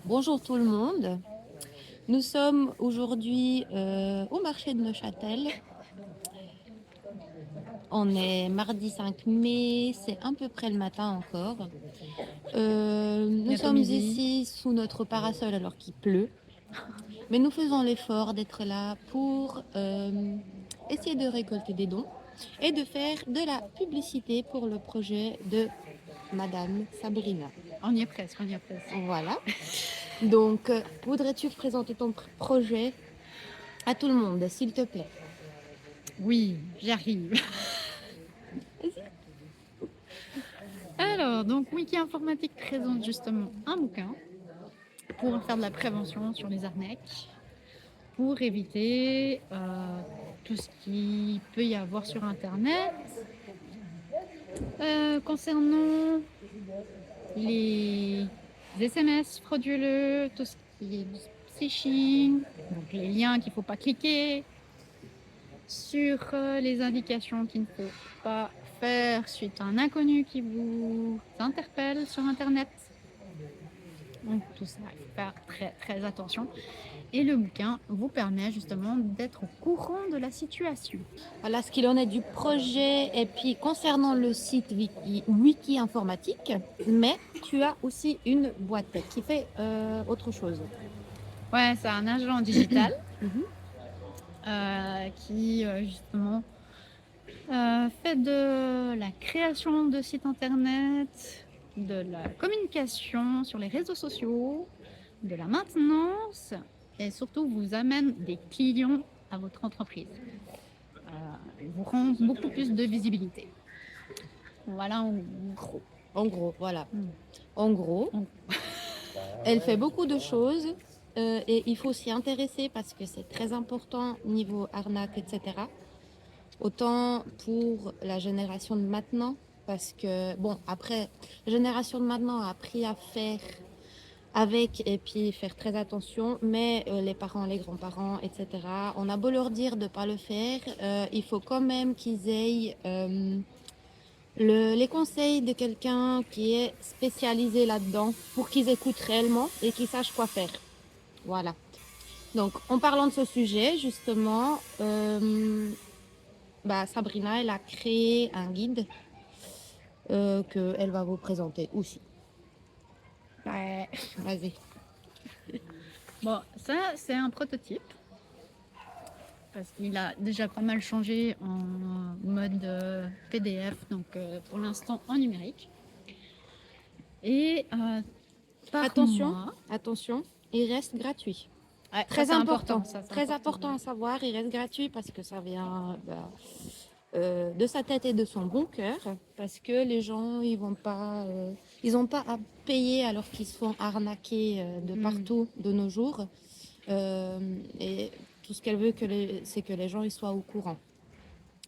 Bonjour tout le monde. Nous sommes aujourd'hui au marché de Neuchâtel. On est mardi 5 mai, c'est à peu près le matin encore. Nous Bientôt sommes midi. ici sous notre parasol alors qu'il pleut, mais nous faisons l'effort d'être là pour essayer de récolter des dons et de faire de la publicité pour le projet de Madame Sabrina. On y est presque, on y est presque. Voilà. Donc, voudrais-tu présenter ton projet à tout le monde, s'il te plaît? Oui, j'y arrive. Alors, donc Wiki Informatique présente justement un bouquin pour faire de la prévention sur les arnaques, pour éviter tout ce qui peut y avoir sur Internet. Concernant les SMS frauduleux, tout ce qui est du phishing, donc les liens qu'il ne faut pas cliquer, sur les indications qu'il ne faut pas faire suite à un inconnu qui vous interpelle sur Internet. Donc tout ça, il faut faire très très attention. Et le bouquin vous permet justement d'être au courant de la situation. Voilà ce qu'il en est du projet et puis concernant le site Wiki Informatique, mais tu as aussi une boîte qui fait autre chose. Ouais, c'est un agent digital Mhm. qui justement fait de la création de sites internet, de la communication sur les réseaux sociaux, de la maintenance et surtout vous amène des clients à votre entreprise. Il vous rend beaucoup plus de visibilité. Voilà en gros. En gros, voilà. Mm. En gros, En- elle fait beaucoup de choses et il faut s'y intéresser parce que c'est très important niveau arnaque, etc. Autant pour la génération de maintenant, parce que, bon, après, la génération de maintenant a appris à faire avec et puis faire très attention, mais les parents, les grands-parents, etc., on a beau leur dire de ne pas le faire, il faut quand même qu'ils aient les conseils de quelqu'un qui est spécialisé là-dedans pour qu'ils écoutent réellement et qu'ils sachent quoi faire. Voilà. Donc, en parlant de ce sujet, justement, Sabrina, elle a créé un guide qu'elle va vous présenter aussi. Ouais. Vas-y. Bon, ça c'est un prototype parce qu'il a déjà pas mal changé en mode PDF, donc pour l'instant en numérique. Et par Attention, mois, attention, il reste gratuit. ouais, ça Très c'est important, important, ça c'est très important. important à savoir, il reste gratuit parce que ça vient de sa tête et de son bon cœur, parce que les gens, ils ont pas à payer alors qu'ils se font arnaquer de Mm. partout de nos jours. Et tout ce qu'elle veut, c'est que les gens ils soient au courant.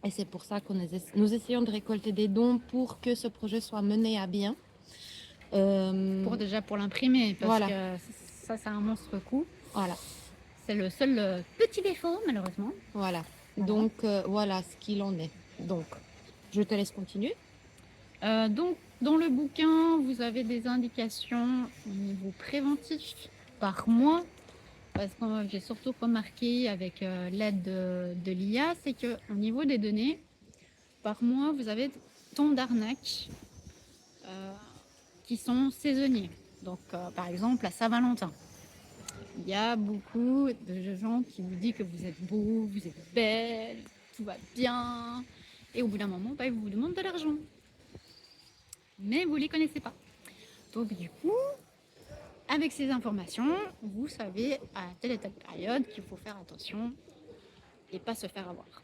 Et c'est pour ça nous essayons de récolter des dons pour que ce projet soit mené à bien. Pour l'imprimer, parce Voilà, que ça c'est un monstre coût. voilà, C'est le seul petit défaut malheureusement. voilà. Voilà. Donc, voilà ce qu'il en est. Donc, je te laisse continuer. Donc dans le bouquin, vous avez des indications au niveau préventif par mois. Parce que j'ai surtout remarqué avec l'aide de l'IA, c'est qu'au niveau des données, par mois, vous avez tant d'arnaques euh, qui sont saisonniers. Donc, par exemple, à Saint-Valentin, il y a beaucoup de gens qui vous disent que vous êtes beau, vous êtes belle, tout va bien. Et au bout d'un moment, ils vous demandent de l'argent. Mais vous ne les connaissez pas. Donc, du coup, avec ces informations, vous savez à telle et telle période qu'il faut faire attention et pas se faire avoir.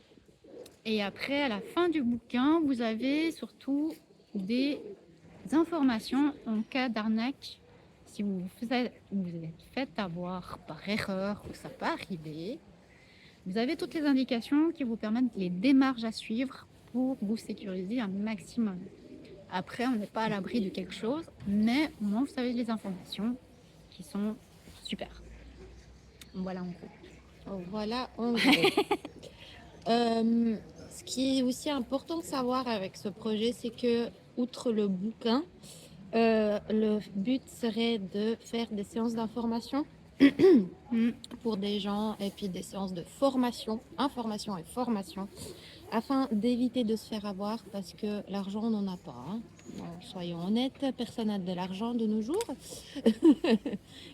Et après, à la fin du bouquin, vous avez surtout des informations en cas d'arnaque. Si vous êtes fait avoir par erreur ou ça peut arriver, vous avez toutes les indications qui vous permettent les démarches à suivre pour vous sécuriser un maximum. Après, on n'est pas à l'abri de quelque chose, mais au moins vous savez les informations qui sont super. Voilà en gros. Oh, voilà, en gros. Ce qui est aussi important de savoir avec ce projet, c'est que, outre le bouquin, Le but serait de faire des séances d'information Mm. pour des gens et puis des séances de formation, information et formation, afin d'éviter de se faire avoir parce que l'argent, on n'en a pas. Hein. Bon, soyons honnêtes, personne n'a de l'argent de nos jours.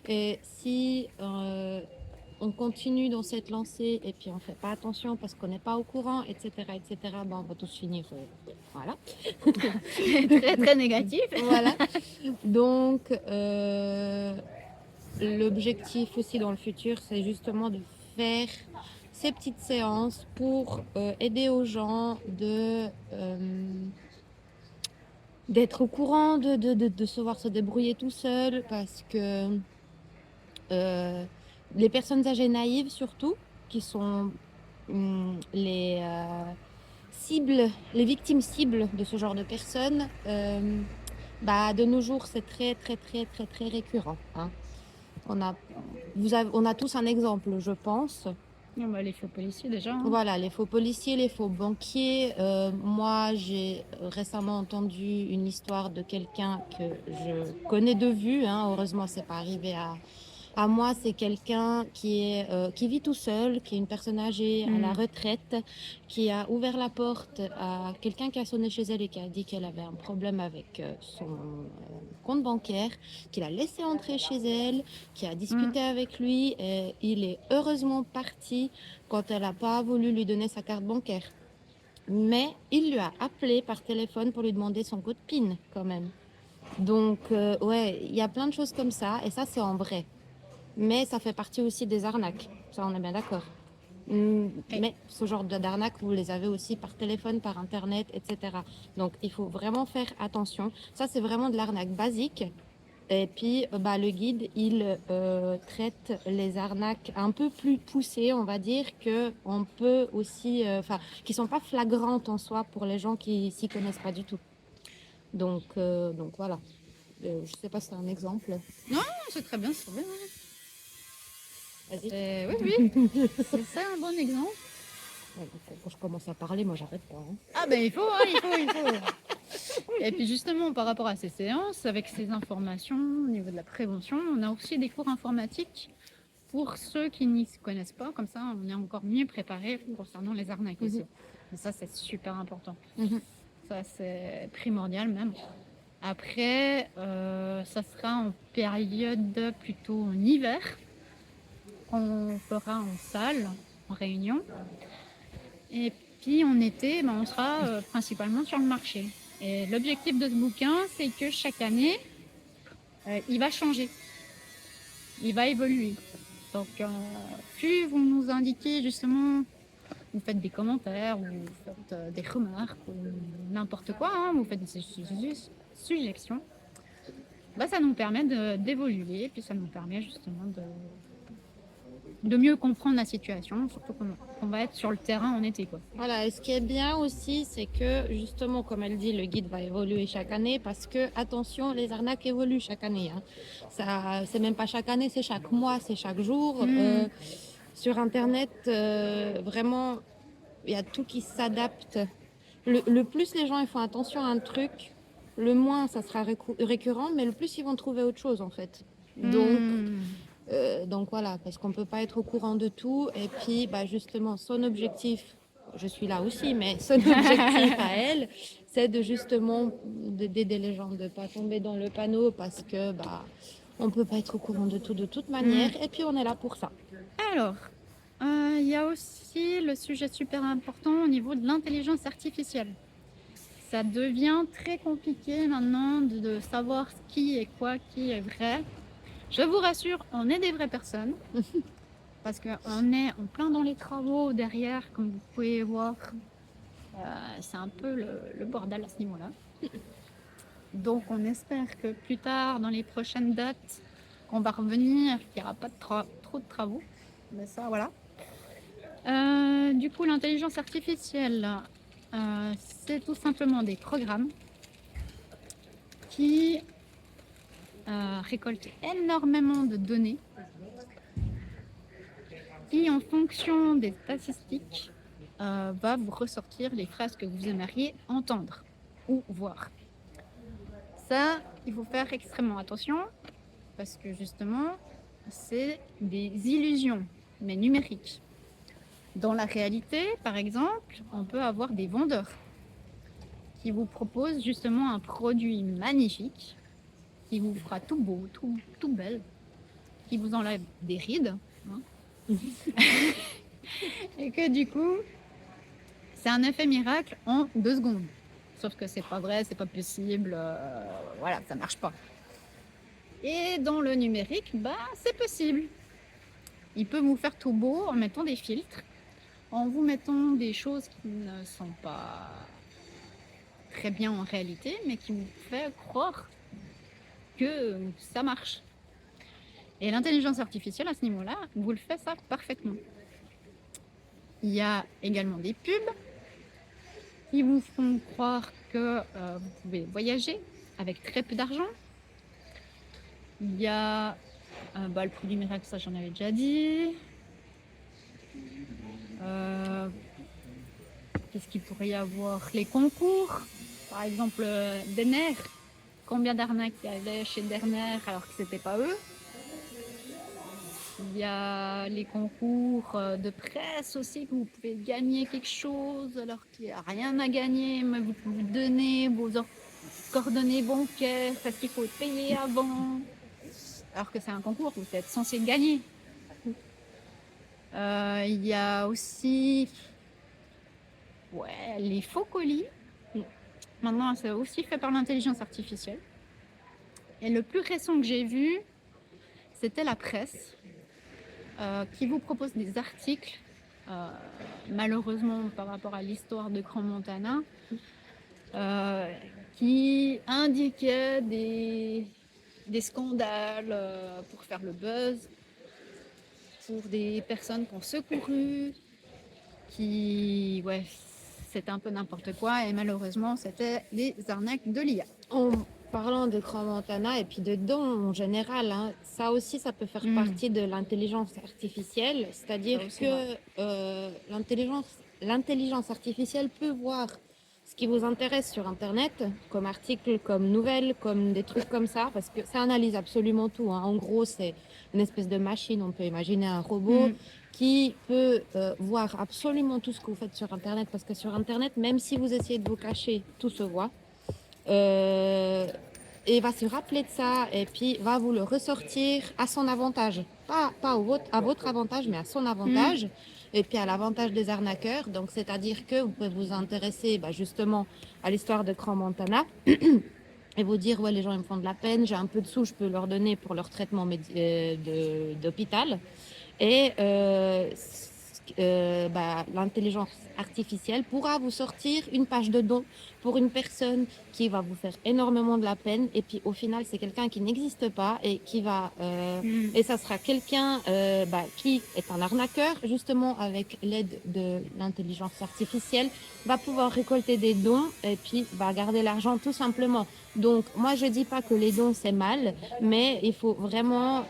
Et si on continue dans cette lancée et puis on fait pas attention parce qu'on n'est pas au courant, etc., ben on va tous finir. Voilà. Très, très négatif. Voilà. Donc, l'objectif aussi dans le futur, c'est justement de faire ces petites séances pour aider aux gens d'être au courant, de savoir se débrouiller tout seul, parce que les personnes âgées naïves surtout, qui sont cibles, les victimes cibles de ce genre de personnes, bah, de nos jours, c'est très, très, très, très, très récurrent. Hein. On a, on a tous un exemple, je pense. Non, bah, les faux policiers déjà. Hein. Voilà, les faux policiers, les faux banquiers. Moi, j'ai récemment entendu une histoire de quelqu'un que je connais de vue. Hein. Heureusement, c'est pas arrivé à moi. C'est quelqu'un qui vit tout seul, qui est une personne âgée à la retraite, qui a ouvert la porte à quelqu'un qui a sonné chez elle et qui a dit qu'elle avait un problème avec son compte bancaire, qu'il a laissé entrer chez elle, qui a discuté avec lui. Et il est heureusement parti quand elle n'a pas voulu lui donner sa carte bancaire. Mais il lui a appelé par téléphone pour lui demander son code PIN quand même. Donc, ouais, il y a plein de choses comme ça, et ça, c'est en vrai. Mais ça fait partie aussi des arnaques, ça, on est bien d'accord. Mais ce genre d'arnaques, vous les avez aussi par téléphone, par Internet, etc. Donc, il faut vraiment faire attention. Ça, c'est vraiment de l'arnaque basique. Et puis, bah, le guide, il traite les arnaques un peu plus poussées, on va dire, qu'on peut aussi, qui sont pas flagrantes en soi pour les gens qui s'y connaissent pas du tout. Donc voilà. Je sais pas si c'est un exemple. Non, c'est très bien, c'est très bien. Vas-y. Oui, c'est ça un bon exemple. Ouais, quand je commence à parler, moi, j'arrête pas. Hein. Ah ben il faut. Et puis justement, par rapport à ces séances, avec ces informations au niveau de la prévention, on a aussi des cours informatiques pour ceux qui n'y se connaissent pas. Comme ça, on est encore mieux préparé concernant les arnaques aussi. Et ça, c'est super important. Ça, c'est primordial même. Après, ça sera en période plutôt en hiver. On fera en salle, en réunion. Et puis en été, on sera principalement sur le marché. Et l'objectif de ce bouquin, c'est que chaque année, il va changer. Il va évoluer. Donc, plus vous nous indiquez justement, vous faites des commentaires, ou vous faites des remarques, ou n'importe quoi, hein, vous faites des suggestions, ça nous permet d'évoluer, puis ça nous permet justement de mieux comprendre la situation, surtout qu'on va être sur le terrain en été, quoi. Voilà, et ce qui est bien aussi, c'est que justement, comme elle dit, le guide va évoluer chaque année parce que, attention, les arnaques évoluent chaque année. Hein. Ça, c'est même pas chaque année, c'est chaque mois, c'est chaque jour. Sur Internet, vraiment, il y a tout qui s'adapte. Le plus les gens ils font attention à un truc, le moins ça sera récurrent, mais le plus ils vont trouver autre chose en fait. Donc voilà, parce qu'on ne peut pas être au courant de tout. Et puis, bah, justement, son objectif, je suis là aussi, mais son objectif à elle, c'est d'aider les gens de ne pas tomber dans le panneau parce que on ne peut pas être au courant de tout de toute manière. Et puis, on est là pour ça. Alors, il y a aussi le sujet super important au niveau de l'intelligence artificielle. Ça devient très compliqué maintenant de savoir qui est quoi, qui est vrai. Je vous rassure, on est des vraies personnes. Parce qu'on est en plein dans les travaux derrière, comme vous pouvez voir. C'est un peu le bordel à ce niveau-là. Donc on espère que plus tard, dans les prochaines dates, qu'on va revenir, qu'il n'y aura pas trop de travaux. Mais ça, voilà. Du coup, l'intelligence artificielle, c'est tout simplement des programmes qui récoltent énormément de données qui, en fonction des statistiques, va vous ressortir les phrases que vous aimeriez entendre ou voir. Ça, il faut faire extrêmement attention parce que justement, c'est des illusions, mais numériques. Dans la réalité, par exemple, on peut avoir des vendeurs qui vous proposent justement un produit magnifique qui vous fera tout beau, tout belle, qui vous enlève des rides, hein, et que du coup, c'est un effet miracle en 2 secondes. Sauf que c'est pas vrai, c'est pas possible, voilà, ça marche pas. Et dans le numérique, bah, c'est possible. Il peut vous faire tout beau en mettant des filtres, en vous mettant des choses qui ne sont pas très bien en réalité, mais qui vous fait croire que ça marche. Et l'intelligence artificielle, à ce niveau-là, vous le fait ça parfaitement. Il y a également des pubs qui vous font croire que vous pouvez voyager avec très peu d'argent. Il y a le produit miracle, ça j'en avais déjà dit. Qu'est-ce qu'il pourrait y avoir? Les concours, par exemple Denner. Combien d'arnaques il y avait chez Derner alors que c'était pas eux? Il y a les concours de presse aussi, que vous pouvez gagner quelque chose alors qu'il n'y a rien à gagner, mais vous pouvez donner vos coordonnées bancaires parce qu'il faut payer avant, alors que c'est un concours, vous êtes censé gagner. Il y a aussi les faux colis. Maintenant, c'est aussi fait par l'intelligence artificielle. Et le plus récent que j'ai vu, c'était la presse. Qui vous propose des articles, malheureusement par rapport à l'histoire de Grand Montana, qui indiquaient des scandales pour faire le buzz, pour des personnes qui ont secouru, c'était un peu n'importe quoi et malheureusement c'était des arnaques de l'IA. En parlant de Grand Montana et puis de dons en général, hein, ça aussi, ça peut faire partie de l'intelligence artificielle. C'est-à-dire Ça aussi, que l'intelligence artificielle peut voir ce qui vous intéresse sur Internet, comme articles, comme nouvelles, comme des trucs comme ça, parce que ça analyse absolument tout, hein. En gros, c'est une espèce de machine, on peut imaginer un robot qui peut voir absolument tout ce que vous faites sur Internet, parce que sur Internet, même si vous essayez de vous cacher, tout se voit. Et va se rappeler de ça et puis va vous le ressortir à son avantage. Pas à votre avantage, mais à son avantage. Et puis à l'avantage des arnaqueurs. Donc, c'est-à-dire que vous pouvez vous intéresser justement à l'histoire de Grand Montana et vous dire, ouais, les gens ils me font de la peine, j'ai un peu de sous, je peux leur donner pour leur traitement d'hôpital. Et l'intelligence artificielle pourra vous sortir une page de don pour une personne qui va vous faire énormément de la peine. Et puis au final, c'est quelqu'un qui n'existe pas et qui va... Et ça sera quelqu'un qui est un arnaqueur, justement, avec l'aide de l'intelligence artificielle, va pouvoir récolter des dons et puis va garder l'argent tout simplement. Donc, moi, je dis pas que les dons, c'est mal, mais il faut vraiment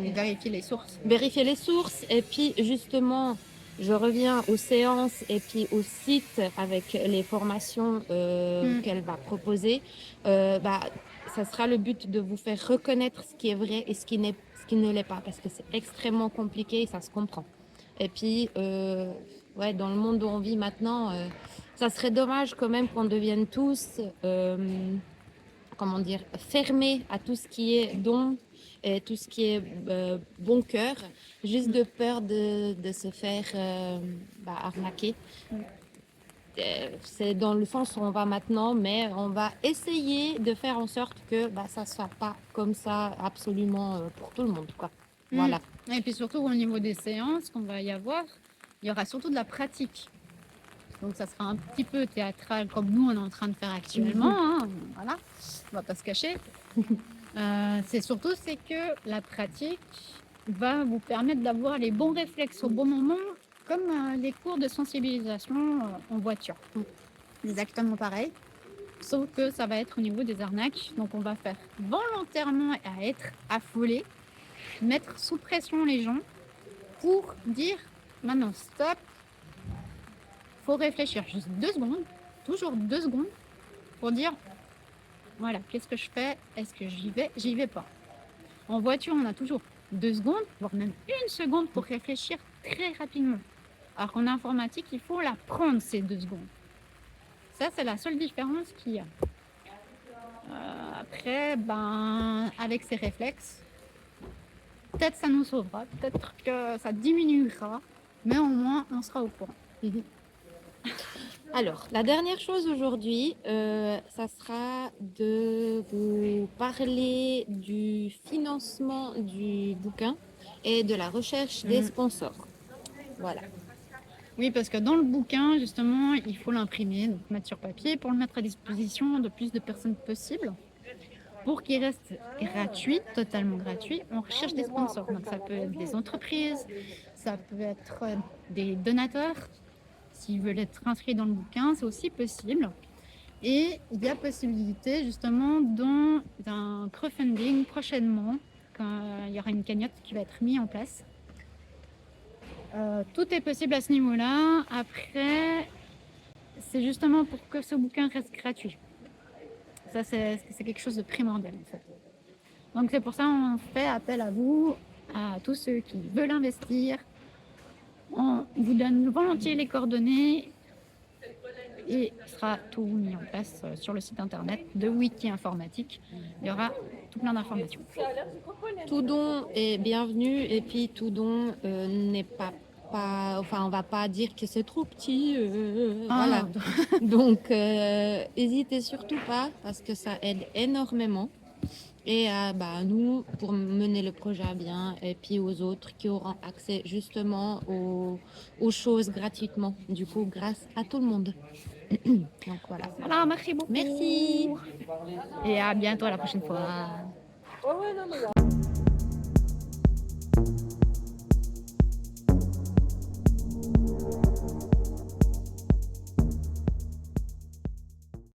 vérifier les sources. Et puis, justement, je reviens aux séances et puis au site avec les formations qu'elle va proposer. Ça sera le but de vous faire reconnaître ce qui est vrai et ce qui ne l'est pas, parce que c'est extrêmement compliqué et ça se comprend. Et puis, dans le monde où on vit maintenant, ça serait dommage quand même qu'on devienne tous, fermés à tout ce qui est don et tout ce qui est bon cœur, juste de peur de se faire arnaquer. C'est dans le sens où on va maintenant, mais on va essayer de faire en sorte que ça ne soit pas comme ça absolument pour tout le monde, quoi. Voilà. Et puis surtout au niveau des séances qu'on va y avoir, il y aura surtout de la pratique. Donc ça sera un petit peu théâtral comme nous on est en train de faire actuellement. Hein, voilà, on va pas se cacher. C'est que la pratique va vous permettre d'avoir les bons réflexes au bon moment, comme les cours de sensibilisation en voiture. Exactement pareil. Sauf que ça va être au niveau des arnaques. Donc on va faire volontairement à être affolé, mettre sous pression les gens pour dire maintenant stop, faut réfléchir juste 2 secondes, toujours 2 secondes, pour dire Voilà, qu'est-ce que je fais? Est-ce que j'y vais? J'y vais pas. En voiture, on a toujours 2 secondes, voire même 1 seconde pour réfléchir très rapidement. Alors qu'en informatique, il faut la prendre ces 2 secondes. Ça, c'est la seule différence qu'il y a. Après, avec ces réflexes, peut-être ça nous sauvera, peut-être que ça diminuera, mais au moins on sera au courant. Alors, la dernière chose aujourd'hui, ça sera de vous parler du financement du bouquin et de la recherche des sponsors. Voilà. Oui, parce que dans le bouquin, justement, il faut l'imprimer, donc mettre sur papier pour le mettre à disposition de plus de personnes possible. Pour qu'il reste gratuit, totalement gratuit, on recherche des sponsors. Donc ça peut être des entreprises, ça peut être des donateurs. S'ils veulent être inscrits dans le bouquin, c'est aussi possible. Et il y a possibilité justement dans un crowdfunding prochainement, quand il y aura une cagnotte qui va être mise en place. Tout est possible à ce niveau-là. Après, c'est justement pour que ce bouquin reste gratuit. Ça, c'est quelque chose de primordial en fait. Donc c'est pour ça qu'on fait appel à vous, à tous ceux qui veulent investir. On vous donne volontiers les coordonnées et sera tout mis en place sur le site internet de Wiki Informatique. Il y aura tout plein d'informations. Tout don est bienvenu et puis tout don n'est pas, enfin on va pas dire que c'est trop petit, voilà. Donc n'hésitez surtout pas parce que ça aide énormément. Et à nous pour mener le projet à bien et puis aux autres qui auront accès justement aux choses gratuitement, du coup grâce à tout le monde. Donc voilà. Voilà, merci beaucoup. Merci. Et à bientôt la prochaine fois.